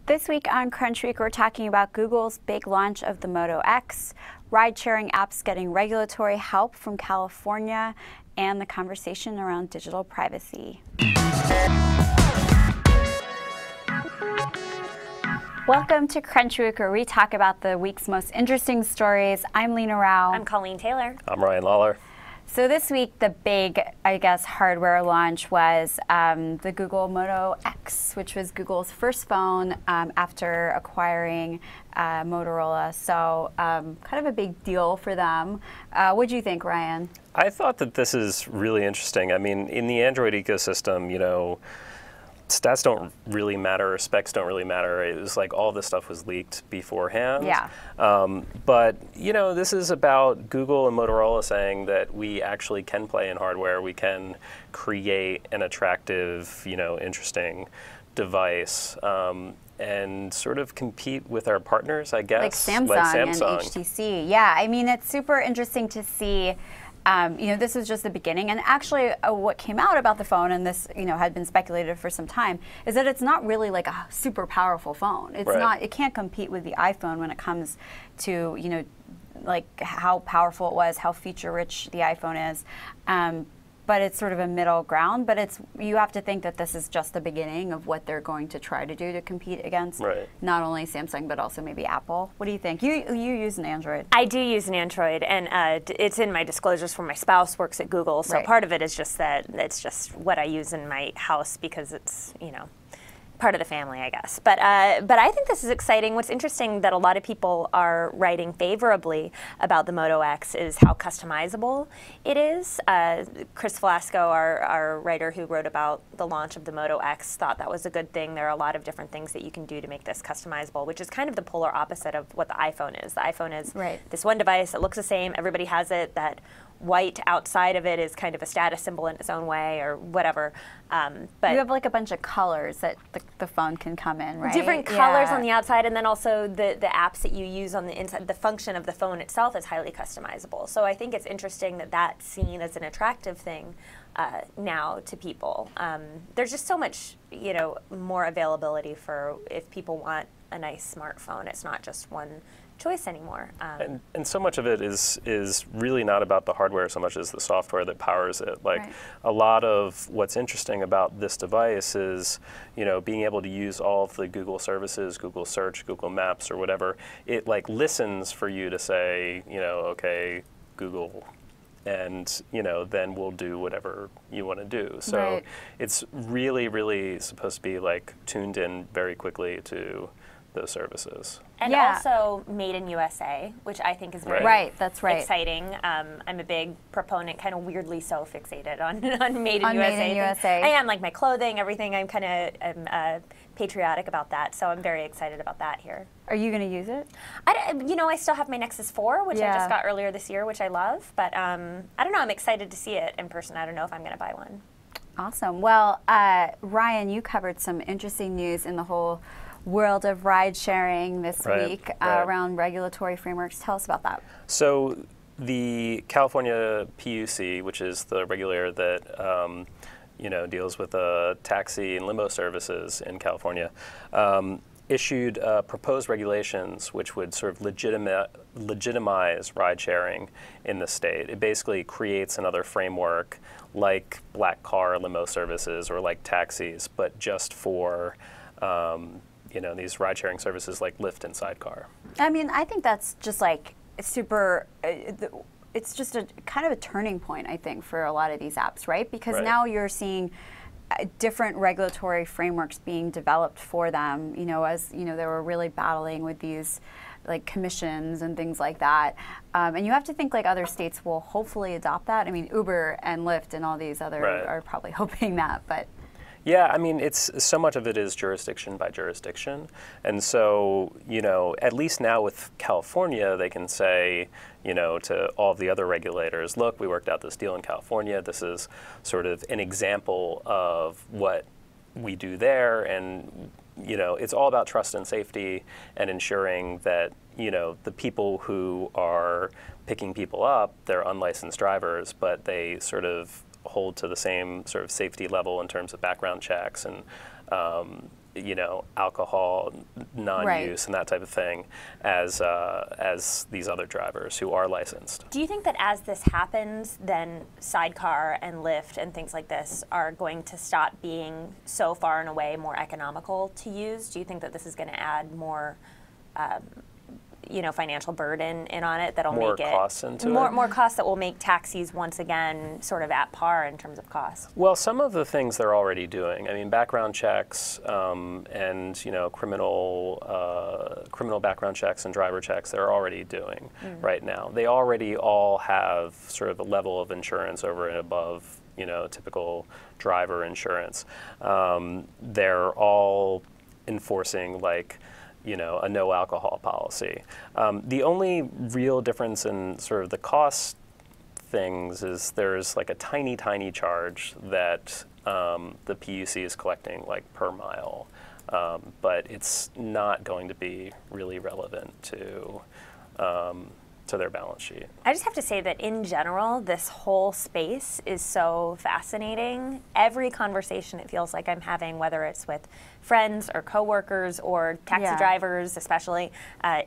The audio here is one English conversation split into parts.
This week on Crunchweek, we're talking about Google's big launch of the Moto X, ride-sharing apps getting regulatory help from California, and the conversation around digital privacy. Welcome to Crunchweek, where we talk about the week's most interesting stories. I'm Leena Rao. I'm Colleen Taylor. I'm Ryan Lawler. So this week, the big, hardware launch was the Google Moto X, which was Google's first phone after acquiring Motorola. So kind of a big deal for them. What do you think, Ryan? I thought that this is really interesting. I mean, in the Android ecosystem, stats don't really matter, specs don't really matter. It was like all this stuff was leaked beforehand. Yeah. But, this is about Google and Motorola saying that we actually can play in hardware. We can create an attractive, interesting device and sort of compete with our partners, I guess. Like Samsung and HTC. Yeah, I mean, it's super interesting to see. This was just the beginning, and actually what came out about the phone, and this had been speculated for some time, is that it's not really like a super powerful phone. It's not. It can't compete with the iPhone when it comes to like how powerful it was, how feature rich the iPhone is. But it's sort of a middle ground. But you have to think that this is just the beginning of what they're going to try to do to compete against not only Samsung but also maybe Apple. What do you think? You use an Android. I do use an Android, and it's in my disclosures for my spouse works at Google. So part of it is just that it's just what I use in my house because it's part of the family, I guess. But I think this is exciting. What's interesting that a lot of people are writing favorably about the Moto X is how customizable it is. Chris Velasco, our writer who wrote about the launch of the Moto X, thought that was a good thing. There are a lot of different things that you can do to make this customizable, which is kind of the polar opposite of what the iPhone is. The iPhone is this one device. It looks the same. Everybody has it. That white outside of it is kind of a status symbol in its own way or whatever. But you have like a bunch of colors that the phone can come in, right? Different colors on the outside, and then also the apps that you use on the inside. The function of the phone itself is highly customizable. So I think it's interesting that that's seen as an attractive thing now to people. There's just so much more availability for if people want a nice smartphone. It's not just one choice anymore. And so much of it is really not about the hardware so much as the software that powers it. Like a lot of what's interesting about this device is, being able to use all of the Google services, Google Search, Google Maps, or whatever. It like listens for you to say, okay, Google, and then we'll do whatever you want to do. So it's really, really supposed to be like tuned in very quickly to those services. And also made in USA, which I think is very exciting. I'm a big proponent, kind of weirdly so fixated on made in USA. Made in USA. I am, like my clothing, everything. I'm kind of patriotic about that, so I'm very excited about that here. Are you going to use it? I still have my Nexus 4, which I just got earlier this year, which I love. But I don't know. I'm excited to see it in person. I don't know if I'm going to buy one. Awesome. Well, Ryan, you covered some interesting news in the whole world of ride sharing this week around regulatory frameworks. Tell us about that. So the California PUC, which is the regulator that deals with taxi and limo services in California, issued proposed regulations which would sort of legitimize ride sharing in the state. It basically creates another framework like black car limo services or like taxis, but just for these ride-sharing services like Lyft and Sidecar. I mean, I think that's just like super, it's just a kind of a turning point, I think, for a lot of these apps, right? Because now you're seeing different regulatory frameworks being developed for them, as, they were really battling with these like commissions and things like that. And you have to think like other states will hopefully adopt that. I mean, Uber and Lyft and all these other are probably hoping that, but. Yeah, I mean, it's so much of it is jurisdiction by jurisdiction. And so, at least now with California, they can say, to all of the other regulators, look, we worked out this deal in California. This is sort of an example of what we do there. And, it's all about trust and safety and ensuring that, the people who are picking people up, they're unlicensed drivers, but they sort of hold to the same sort of safety level in terms of background checks and alcohol non-use and that type of thing as these other drivers who are licensed. Do you think that as this happens, then Sidecar and Lyft and things like this are going to stop being so far and away more economical to use? Do you think that this is going to add more financial burden in on it that'll make it costs into more costs that will make taxis once again sort of at par in terms of cost? Well, some of the things they're already doing. I mean, background checks and criminal background checks and driver checks they're already doing right now. They already all have sort of a level of insurance over and above typical driver insurance. They're all enforcing a no alcohol policy. The only real difference in sort of the cost things is there's like a tiny, tiny charge that the PUC is collecting per mile, but it's not going to be really relevant to their balance sheet. I just have to say that in general, this whole space is so fascinating. Every conversation it feels like I'm having, whether it's with friends or coworkers or taxi drivers especially,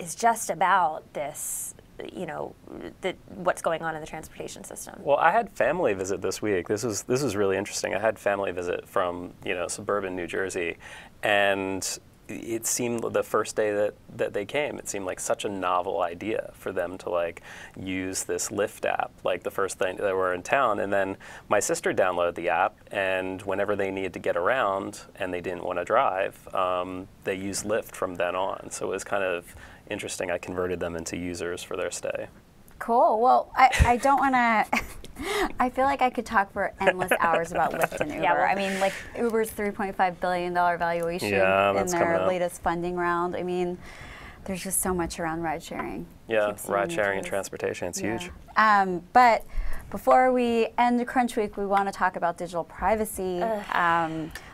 is just about this, what's going on in the transportation system. Well, I had family visit this week. This was really interesting. I had family visit from suburban New Jersey, and it seemed the first day that they came, it seemed like such a novel idea for them to use this Lyft app, the first thing they were in town. And then my sister downloaded the app, and whenever they needed to get around and they didn't want to drive, they used Lyft from then on. So it was kind of interesting. I converted them into users for their stay. Cool. Well, I don't want to. I feel like I could talk for endless hours about Lyft and Uber. Yeah, well, I mean, Uber's $3.5 billion valuation in their latest funding round. I mean, there's just so much around ride sharing. Yeah, ride sharing and transportation, it's huge. But before we end Crunchweek, we want to talk about digital privacy.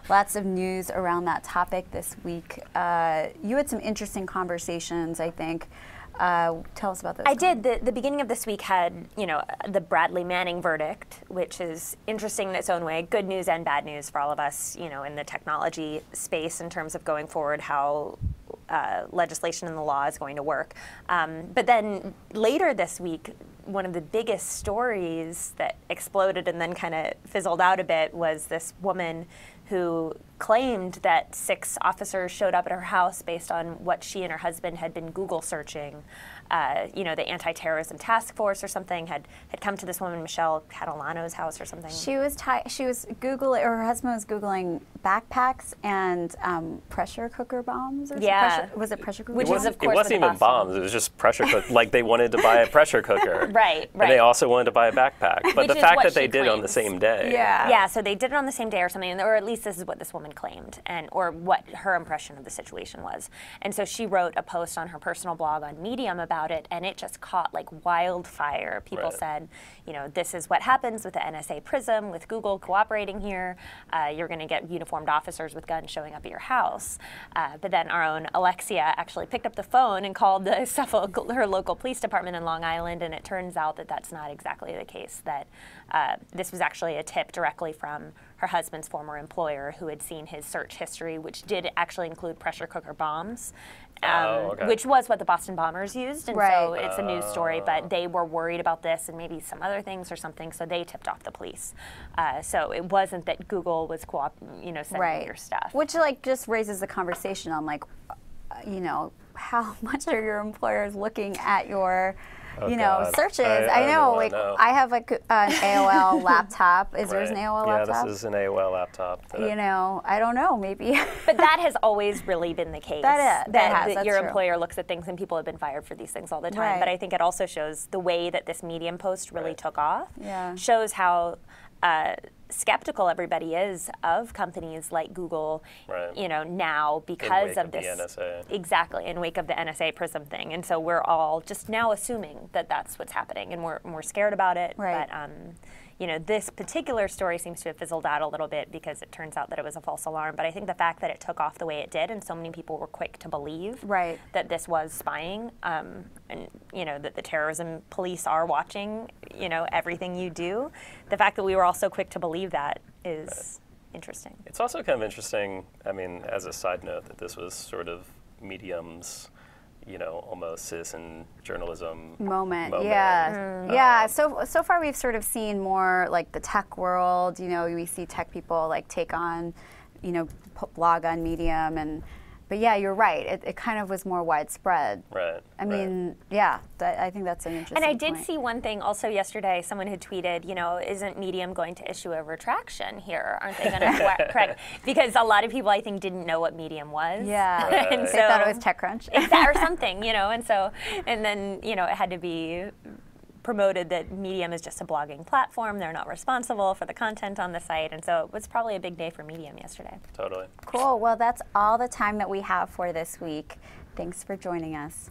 Lots of news around that topic this week. You had some interesting conversations, I think. Tell us about this. I did. The beginning of this week had, the Bradley Manning verdict, which is interesting in its own way. Good news and bad news for all of us, in the technology space in terms of going forward, how legislation and the law is going to work. But then later this week, one of the biggest stories that exploded and then kind of fizzled out a bit was this woman who claimed that 6 officers showed up at her house based on what she and her husband had been Google searching. The anti-terrorism task force or something had come to this woman, Michelle Catalano's house or something. She was Googling, or her husband was Googling backpacks and pressure cooker bombs. Or was it pressure cooker? Which bombs? is, of course, it wasn't even bombs. It was just pressure cooker. They wanted to buy a pressure cooker. Right. And they also wanted to buy a backpack. But Which the fact what that they she did it on the claims. same day. Yeah, so they did it on the same day or something, or at least this is what this woman claimed, or what her impression of the situation was. And so she wrote a post on her personal blog on Medium about it, and it just caught like wildfire. People said, this is what happens with the NSA PRISM, with Google cooperating here. You're going to get uniformed officers with guns showing up at your house. But then our own Alexia actually picked up the phone and called the her local police department in Long Island, and it turns out that that's not exactly the case, that this was actually a tip directly from her husband's former employer, who had seen his search history, which did actually include pressure cooker bombs, which was what the Boston bombers used. And so it's a news story, but they were worried about this and maybe some other things or something, so they tipped off the police. So it wasn't that Google was sending your stuff. Which just raises the conversation on how much are your employers looking at your searches? I know, I have an AOL laptop. Is yours an AOL laptop? Yeah, this is an AOL laptop. I don't know, maybe. But that has always really been the case. That your true. Employer looks at things, and people have been fired for these things all the time. Right. But I think it also shows the way that this Medium post really took off. Yeah. Shows how skeptical everybody is of companies like Google, now because of this. In wake of the NSA. Exactly, in wake of the NSA PRISM thing. And so we're all just now assuming that that's what's happening, and we're scared about it. Right. But this particular story seems to have fizzled out a little bit because it turns out that it was a false alarm. But I think the fact that it took off the way it did, and so many people were quick to believe that this was spying, and that the terrorism police are watching, everything you do. The fact that we were all so quick to believe that is interesting. It's also kind of interesting, I mean, as a side note, that this was sort of Medium's, almost citizen journalism moment. Yeah. Yeah. So far we've sort of seen more like the tech world. We see tech people like take on, blog on Medium, but yeah, you're right. It kind of was more widespread. Right. I mean, yeah. I think that's an interesting. And I did point. see one thing also yesterday. Someone had tweeted, isn't Medium going to issue a retraction here? Aren't they going to correct? Because a lot of people, I think, didn't know what Medium was. Yeah. Right. And so, they thought it was TechCrunch. Or something, and then it had to be promoted that Medium is just a blogging platform. They're not responsible for the content on the site. And so it was probably a big day for Medium yesterday. Totally. Cool. Well, that's all the time that we have for this week. Thanks for joining us.